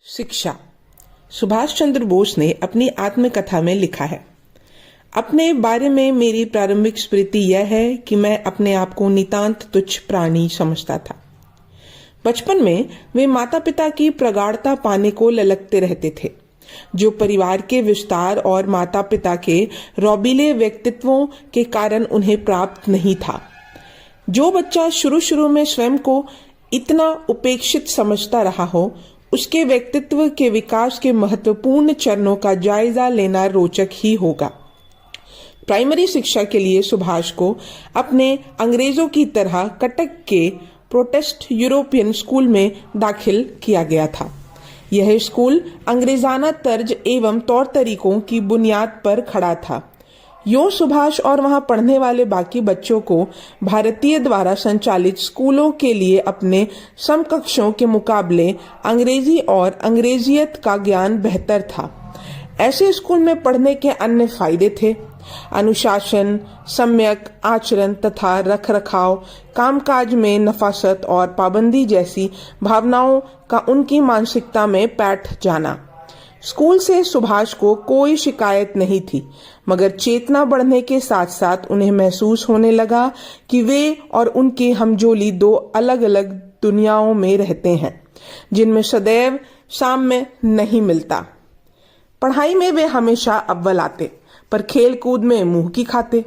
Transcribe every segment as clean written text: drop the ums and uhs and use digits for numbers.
शिक्षा। सुभाष चंद्र बोस ने अपनी आत्मकथा में लिखा है, अपने बारे में मेरी प्रारंभिक स्मृति यह है कि मैं अपने आप को नितांत तुच्छ प्राणी समझता था। बचपन में वे माता पिता की प्रगाढ़ता पाने को ललकते रहते थे, जो परिवार के विस्तार और माता पिता के रौबीले व्यक्तित्वों के कारण उन्हें प्राप्त नहीं था। जो बच्चा शुरू शुरू में स्वयं को इतना उपेक्षित समझता रहा हो, उसके व्यक्तित्व के विकास के महत्वपूर्ण चरणों का जायजा लेना रोचक ही होगा। प्राइमरी शिक्षा के लिए सुभाष को अपने अंग्रेजों की तरह कटक के प्रोटेस्ट यूरोपियन स्कूल में दाखिल किया गया था। यह स्कूल अंग्रेजाना तर्ज एवं तौर तरीकों की बुनियाद पर खड़ा था। यूं सुभाष और वहां पढ़ने वाले बाकी बच्चों को भारतीय द्वारा संचालित स्कूलों के लिए अपने समकक्षों के मुकाबले अंग्रेजी और अंग्रेजियत का ज्ञान बेहतर था। ऐसे स्कूल में पढ़ने के अन्य फायदे थे। अनुशासन, सम्यक आचरण तथा रखरखाव, कामकाज में नफासत और पाबंदी जैसी भावनाओं का उनकी मानसिकता में बैठ जाना। स्कूल से सुभाष को कोई शिकायत नहीं थी, मगर चेतना बढ़ने के साथ साथ उन्हें महसूस होने लगा कि वे और उनके हमजोली दो अलग अलग दुनियाओं में रहते हैं, जिनमें सदैव साम्य नहीं मिलता। पढ़ाई में वे हमेशा अव्वल आते, पर खेल कूद में मुंह की खाते।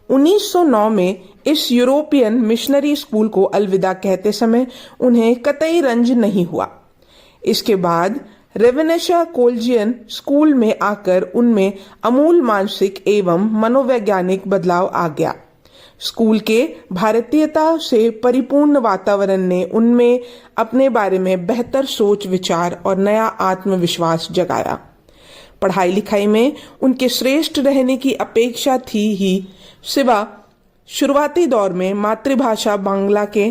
1909 में इस यूरोपियन मिशनरी स्कूल को अलविदा कहते समय उन्हें कतई रंज नहीं हुआ। इसके बाद रेवेनेशा कॉलेजियन स्कूल में आकर उनमें अमूल मानसिक एवं मनोवैज्ञानिक बदलाव आ गया। स्कूल के भारतीयता से परिपूर्ण वातावरण ने उनमें अपने बारे में बेहतर सोच विचार और नया आत्मविश्वास जगाया। पढ़ाई लिखाई में उनके श्रेष्ठ रहने की अपेक्षा थी ही, सिवा शुरुआती दौर में मातृभाषा बांग्ला के,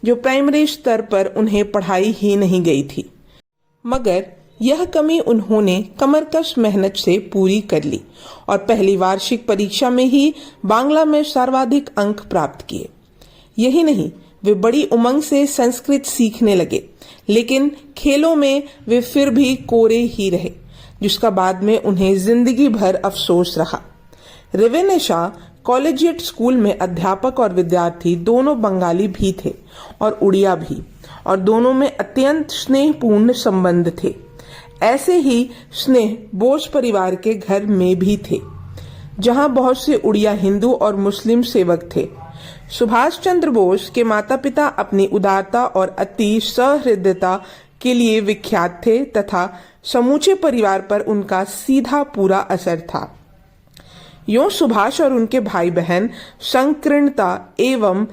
जो प्राइमरी स्तर पर उन्हें पढ़ाई ही नहीं गई थी। मगर यह कमी उन्होंने कमरकश मेहनत से पूरी कर ली और पहली वार्षिक परीक्षा में ही बांग्ला में सर्वाधिक अंक प्राप्त किए। यही नहीं, वे बड़ी उमंग से संस्कृत सीखने लगे, लेकिन खेलों में वे फिर भी कोरे ही रहे, जिसका बाद में उन्हें जिंदगी भर अफसोस रहा। रेवेनेशा कॉलेजिएट स्कूल में अध्यापक और विद्यार्थी दोनों बंगाली भी थे और उड़िया भी, और दोनों में अत्यंत स्नेहपूर्ण संबंध थे। ऐसे ही स्नेह बोस परिवार के घर में भी थे, जहां बहुत से उड़िया हिंदू और मुस्लिम सेवक थे। सुभाष चंद्र बोस के माता पिता अपनी उदारता और अति सहृदयता के लिए विख्यात थे तथा समूचे परिवार पर उनका सीधा पूरा असर था। यूं सुभाष और उनके भाई बहन संकीर्णता एवं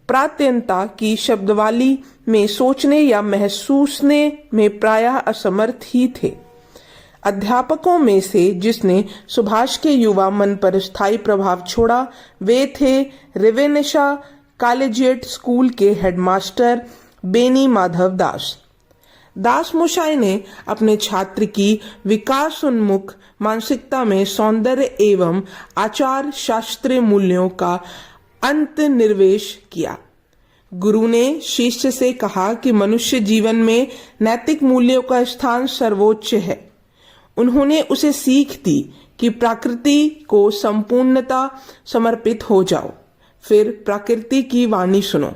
प्रात्यंता की शब्दावली में सोचने या महसूसने में प्रायः असमर्थ ही थे। अध्यापकों में से जिसने सुभाष के युवा मन पर स्थायी प्रभाव छोड़ा, वे थे रेवेनेशा कॉलेजिएट स्कूल के हेडमास्टर बेनी माधव दास। दास मोशाय ने अपने छात्र की विकासोन्मुख मानसिकता में सौंदर्य एवं आचार शास्त्रीय मूल्यों का अंतर्निवेश किया। गुरु ने शिष्य से कहा कि मनुष्य जीवन में नैतिक मूल्यों का स्थान सर्वोच्च है। उन्होंने उसे सीख दी कि प्रकृति को संपूर्णता समर्पित हो जाओ, फिर प्रकृति की वाणी सुनो।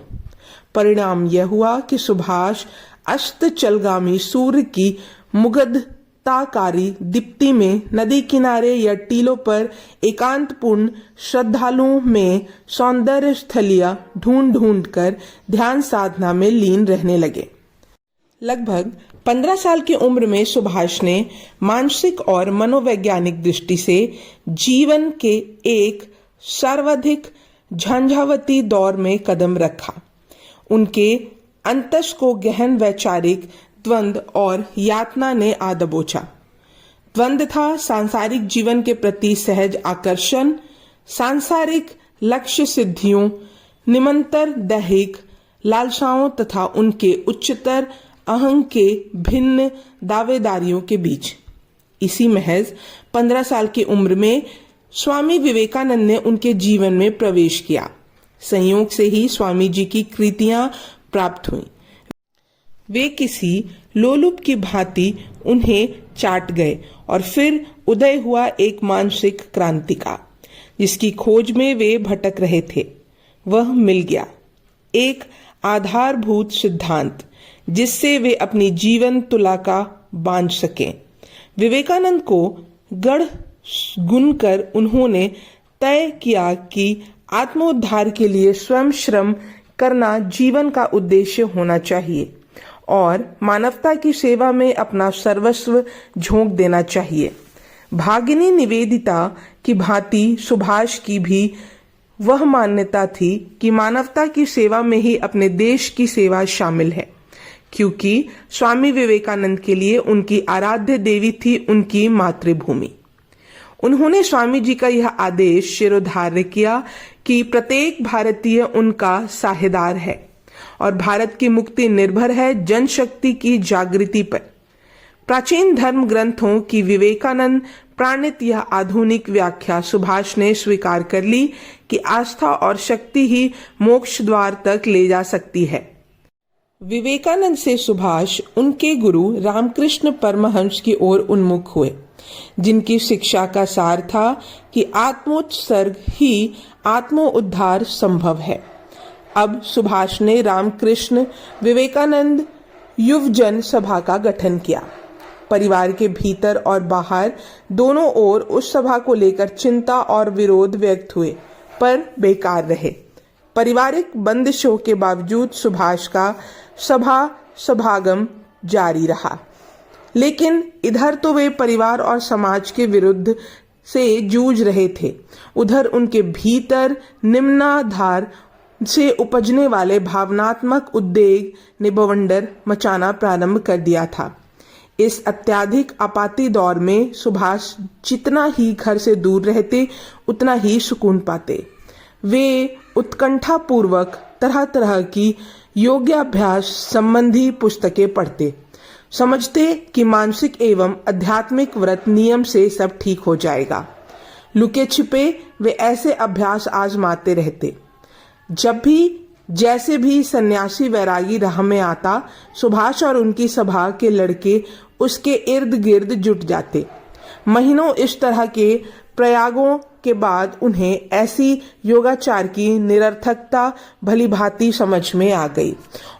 परिणाम यह हुआ कि सुभाष अस्तचलगामी सूर्य की मुग्धताकारी दीप्ति में नदी किनारे या टीलों पर एकांतपूर्ण श्रद्धालुओं में सौंदर्य स्थलियां ढूंढ ढूंढ कर ध्यान साधना में लीन रहने लगे। लगभग 15 साल की उम्र में सुभाष ने मानसिक और मनोवैज्ञानिक दृष्टि से जीवन के एक सर्वाधिक झंझावती दौर में कदम रखा। उनके अंतस को गहन वैचारिक द्वंद्व और यातना ने आ दबोचा। द्वंद्व था सांसारिक जीवन के प्रति सहज आकर्षण, सांसारिक लक्ष्य सिद्धियों, निमंतर दैहिक लालसाओं तथा उनके उच्चतर अहं के भिन्न दावेदारियों के बीच। इसी महज 15 साल की उम्र में स्वामी विवेकानंद ने उनके जीवन में प्रवेश किया। संयोग से ही स्वामी जी की कृतियां प्राप्त हुई। वे किसी लोलुप की भांति उन्हें चाट गए और फिर उदय हुआ एक मानसिक क्रांति का, जिसकी खोज में वे भटक रहे थे। वह मिल गया, एक आधारभूत सिद्धांत जिससे वे अपनी जीवन तुला बांध सकें। विवेकानंद को गढ़ गुनकर उन्होंने तय किया कि आत्मोद्धार के लिए स्वयं श्रम करना जीवन का उद्देश्य होना चाहिए और मानवता की सेवा में अपना सर्वस्व झोंक देना चाहिए। भागिनी निवेदिता की भांति सुभाष की भी वह मान्यता थी कि मानवता की सेवा में ही अपने देश की सेवा शामिल है, क्योंकि स्वामी विवेकानंद के लिए उनकी आराध्य देवी थी उनकी मातृभूमि। उन्होंने स्वामी जी का यह आदेश शिरोधार्य किया कि प्रत्येक भारतीय उनका साझेदार है और भारत की मुक्ति निर्भर है जनशक्ति की जागृति पर। प्राचीन धर्म ग्रंथों की विवेकानंद प्रणीत यह आधुनिक व्याख्या सुभाष ने स्वीकार कर ली कि आस्था और शक्ति ही मोक्ष द्वार तक ले जा सकती है। विवेकानंद से सुभाष उनके गुरु रामकृष्ण परमहंस की ओर उन्मुख हुए, जिनकी शिक्षा का सार था कि आत्मोत्सर्ग ही आत्मोद्धार संभव है। अब सुभाष ने रामकृष्ण विवेकानंद युवजन सभा का गठन किया। परिवार के भीतर और बाहर दोनों ओर उस सभा को लेकर चिंता और विरोध व्यक्त हुए, पर बेकार रहे। पारिवारिक बंदिशों के बावजूद सुभाष का सभागम जारी रहा, लेकिन इधर तो वे परिवार और समाज के विरुद्ध से जूझ रहे थे, उधर उनके भीतर निम्नाधार से उपजने वाले भावनात्मक उद्वेग ने बवंडर मचाना प्रारंभ कर दिया था। इस अत्यधिक आपाती दौर में सुभाष जितना ही घर से दूर रहते उतना ही सुकून पाते। वे उत्कंठा पूर्वक तरह तरह की योगाभ्यास संबंधी पुस्तकें पढ़ते, समझते कि मानसिक एवं आध्यात्मिक व्रत नियम से सब ठीक हो जाएगा। लुके छिपे वे ऐसे अभ्यास आजमाते रहते। जब भी जैसे भी सन्यासी वैरागी राह में आता, सुभाष और उनकी सभा के लड़के उसके इर्द गिर्द जुट जाते। महीनों इस तरह के प्रयागों के बाद उन्हें ऐसी योगाचार की निरर्थकता भली भांति समझ में आ गई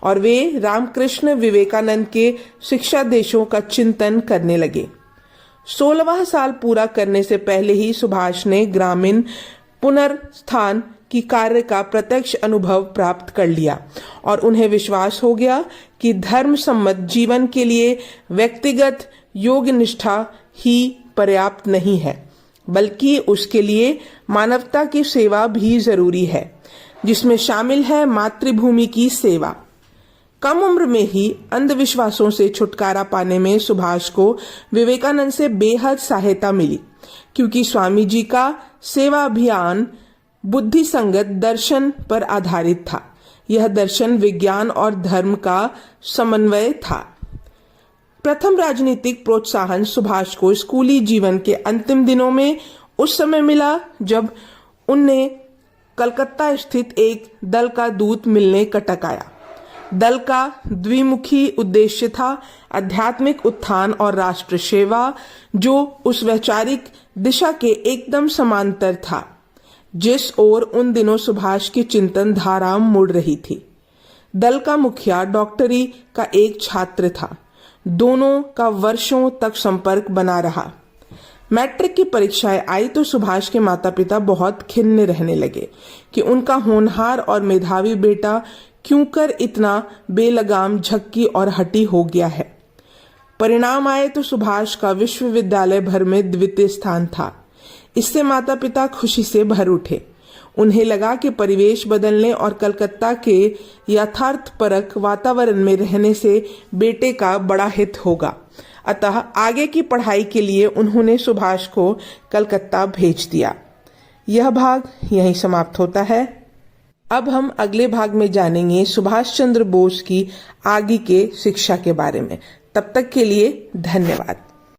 और वे रामकृष्ण विवेकानंद के शिक्षादेशों का चिंतन करने लगे। 16वां साल पूरा करने से पहले ही सुभाष ने ग्रामीण पुनर्स्थान की कार्य का प्रत्यक्ष अनुभव प्राप्त कर लिया और उन्हें विश्वास हो गया कि धर्म सम्मत जीवन के लिए व्यक्तिगत योग निष्ठा ही पर्याप्त नहीं है, बल्कि उसके लिए मानवता की सेवा भी जरूरी है, जिसमें शामिल है मातृभूमि की सेवा। कम उम्र में ही अंधविश्वासों से छुटकारा पाने में सुभाष को विवेकानंद से बेहद सहायता मिली, क्योंकि स्वामी जी का सेवा अभियान बुद्धि संगत दर्शन पर आधारित था। यह दर्शन विज्ञान और धर्म का समन्वय था। प्रथम राजनीतिक प्रोत्साहन सुभाष को स्कूली जीवन के अंतिम दिनों में उस समय मिला जब उन्हें कलकत्ता स्थित एक दल का दूत मिलने कटक आया। दल का द्विमुखी उद्देश्य था आध्यात्मिक उत्थान और राष्ट्र सेवा, जो उस वैचारिक दिशा के एकदम समांतर था जिस ओर उन दिनों सुभाष की चिंतन धारा मुड़ रही थी। दल का मुखिया डॉक्टरी का एक छात्र था। दोनों का वर्षों तक संपर्क बना रहा। मैट्रिक की परीक्षाएं आई तो सुभाष के माता पिता बहुत खिन्न रहने लगे कि उनका होनहार और मेधावी बेटा क्यों कर इतना बेलगाम, झक्की और हठी हो गया है। परिणाम आए तो सुभाष का विश्वविद्यालय भर में द्वितीय स्थान था। इससे माता पिता खुशी से भर उठे। उन्हें लगा कि परिवेश बदलने और कलकत्ता के यथार्थपरक वातावरण में रहने से बेटे का बड़ा हित होगा। अतः आगे की पढ़ाई के लिए उन्होंने सुभाष को कलकत्ता भेज दिया। यह भाग यहीं समाप्त होता है। अब हम अगले भाग में जानेंगे सुभाष चंद्र बोस की आगे के शिक्षा के बारे में। तब तक के लिए धन्यवाद।